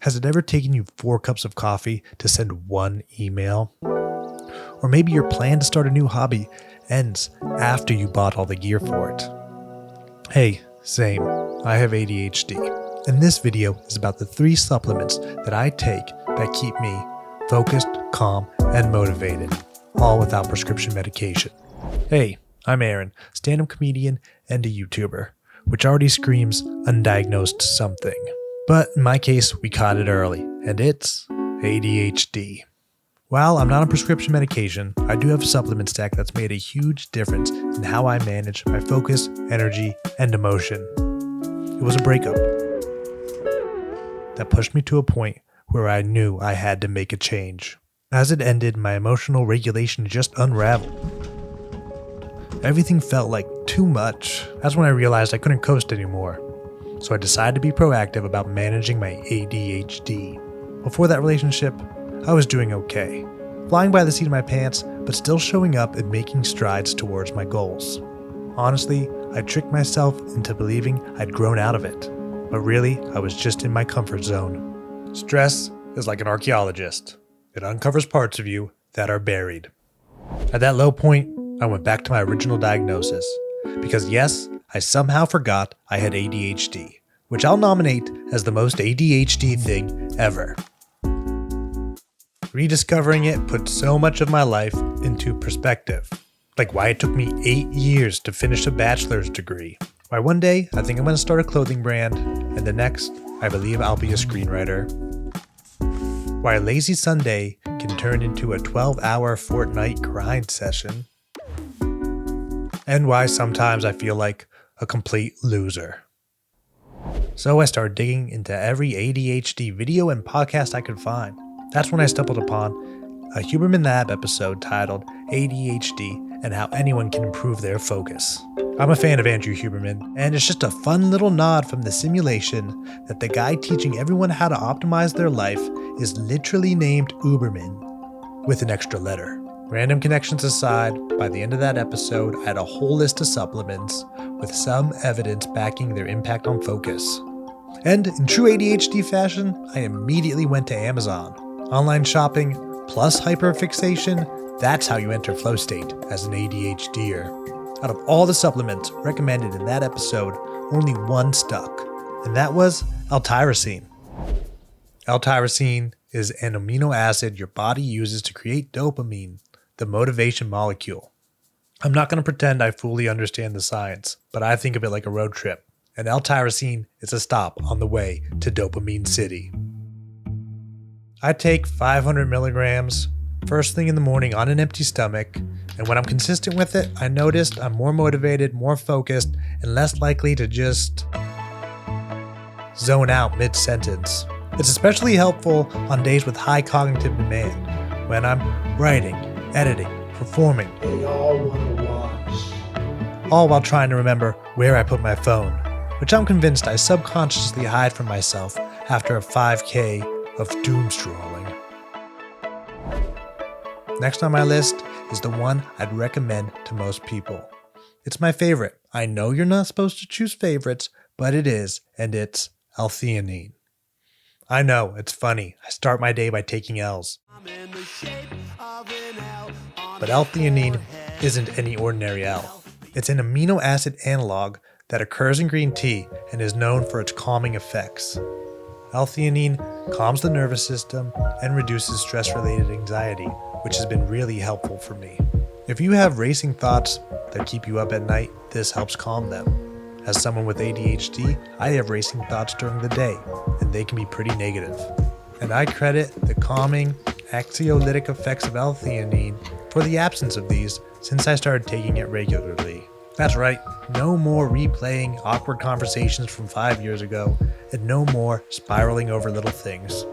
Has it ever taken you 4 cups of coffee to send one email? Or maybe your plan to start a new hobby ends after you bought all the gear for it. Hey, same. I have ADHD. And this video is about the 3 supplements that I take that keep me focused, calm, and motivated, all without prescription medication. Hey, I'm Aaron, stand-up comedian and a YouTuber, which already screams undiagnosed something. But in my case, we caught it early, and it's ADHD. While I'm not on prescription medication, I do have a supplement stack that's made a huge difference in how I manage my focus, energy, and emotion. It was a breakup that pushed me to a point where I knew I had to make a change. As it ended, my emotional regulation just unraveled. Everything felt like too much. That's when I realized I couldn't coast anymore. So I decided to be proactive about managing my ADHD. Before that relationship, I was doing okay, flying by the seat of my pants, but still showing up and making strides towards my goals. Honestly, I tricked myself into believing I'd grown out of it, but really, I was just in my comfort zone. Stress is like an archaeologist. It uncovers parts of you that are buried. At that low point, I went back to my original diagnosis, because yes, I somehow forgot I had ADHD, which I'll nominate as the most ADHD thing ever. Rediscovering it put so much of my life into perspective, like why it took me 8 years to finish a bachelor's degree, why one day I think I'm going to start a clothing brand, and the next I believe I'll be a screenwriter, why a lazy Sunday can turn into a 12-hour Fortnite grind session, and why sometimes I feel like a complete loser. So I started digging into every ADHD video and podcast I could find. That's when I stumbled upon a Huberman Lab episode titled ADHD and How Anyone Can Improve Their Focus. I'm a fan of Andrew Huberman, and it's just a fun little nod from the simulation that the guy teaching everyone how to optimize their life is literally named Uberman, with an extra letter. Random connections aside, by the end of that episode, I had a whole list of supplements with some evidence backing their impact on focus. And in true ADHD fashion, I immediately went to Amazon. Online shopping plus hyperfixation, that's how you enter flow state as an ADHDer. Out of all the supplements recommended in that episode, only one stuck, and that was L-tyrosine. L-tyrosine is an amino acid your body uses to create dopamine, the motivation molecule. I'm not going to pretend I fully understand the science, but I think of it like a road trip, and L-tyrosine is a stop on the way to Dopamine City. I take 500 milligrams first thing in the morning on an empty stomach, and when I'm consistent with it, I noticed I'm more motivated, more focused, and less likely to just zone out mid-sentence. It's especially helpful on days with high cognitive demand, when I'm writing, editing, performing, They all want to watch. all while trying to remember where I put my phone, which I'm convinced I subconsciously hide from myself after a 5K of doom scrolling. Next on my list is the one I'd recommend to most people. It's my favorite. I know you're not supposed to choose favorites, but it is, and it's L-theanine. I know, it's funny. I start my day by taking L's. But L-theanine isn't any ordinary L. It's an amino acid analog that occurs in green tea and is known for its calming effects. L-theanine calms the nervous system and reduces stress-related anxiety, which has been really helpful for me. If you have racing thoughts that keep you up at night, this helps calm them. As someone with ADHD, I have racing thoughts during the day, and they can be pretty negative. And I credit the calming, anxiolytic effects of L-theanine for the absence of these since I started taking it regularly. That's right, no more replaying awkward conversations from 5 years ago, and no more spiraling over little things.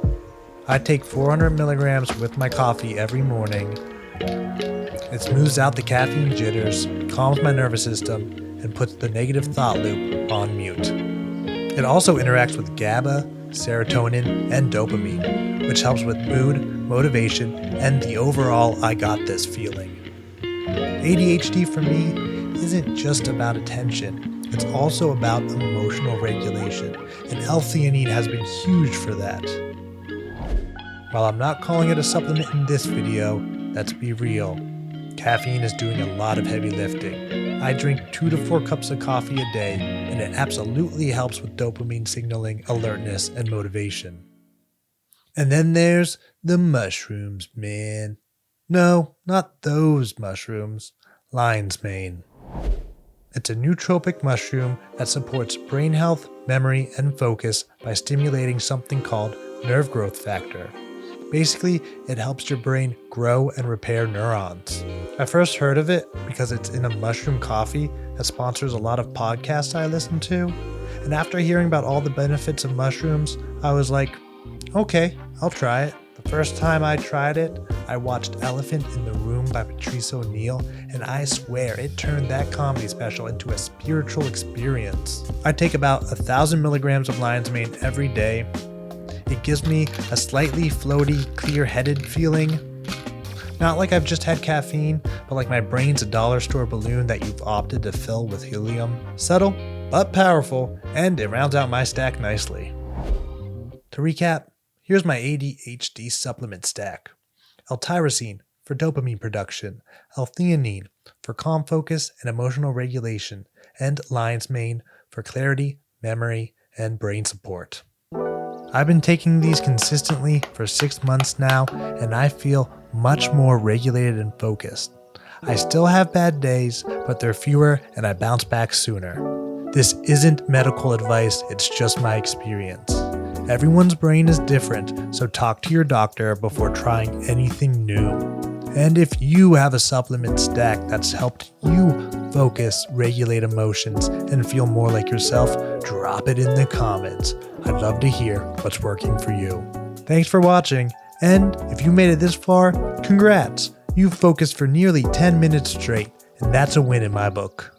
I take 400 milligrams with my coffee every morning. It smooths out the caffeine jitters, calms my nervous system, and puts the negative thought loop on mute. It also interacts with GABA, serotonin, and dopamine, which helps with mood, motivation, and the overall I got this feeling. ADHD for me isn't just about attention, it's also about emotional regulation, and L-theanine has been huge for that. While I'm not calling it a supplement in this video, let's be real. Caffeine is doing a lot of heavy lifting. I drink 2 to 4 cups of coffee a day, and it absolutely helps with dopamine signaling, alertness, and motivation. And then there's the mushrooms, man. No, not those mushrooms. Lion's mane. It's a nootropic mushroom that supports brain health, memory, and focus by stimulating something called nerve growth factor. Basically, it helps your brain grow and repair neurons. I first heard of it because it's in a mushroom coffee that sponsors a lot of podcasts I listen to. And after hearing about all the benefits of mushrooms, I was like, okay, I'll try it. The first time I tried it, I watched Elephant in the Room by Patrice O'Neal, and I swear it turned that comedy special into a spiritual experience. I take about 1,000 milligrams of lion's mane every day. It gives me a slightly floaty, clear-headed feeling. Not like I've just had caffeine, but like my brain's a dollar store balloon that you've opted to fill with helium. Subtle, but powerful, and it rounds out my stack nicely. To recap, here's my ADHD supplement stack. L-tyrosine for dopamine production, L-theanine for calm focus and emotional regulation, and lion's mane for clarity, memory, and brain support. I've been taking these consistently for 6 months now, and I feel much more regulated and focused. I still have bad days, but they're fewer and I bounce back sooner. This isn't medical advice, it's just my experience. Everyone's brain is different, so talk to your doctor before trying anything new. And if you have a supplement stack that's helped you focus, regulate emotions, and feel more like yourself, drop it in the comments. I'd love to hear what's working for you. Thanks for watching, and if you made it this far, congrats! You've focused for nearly 10 minutes straight, and that's a win in my book.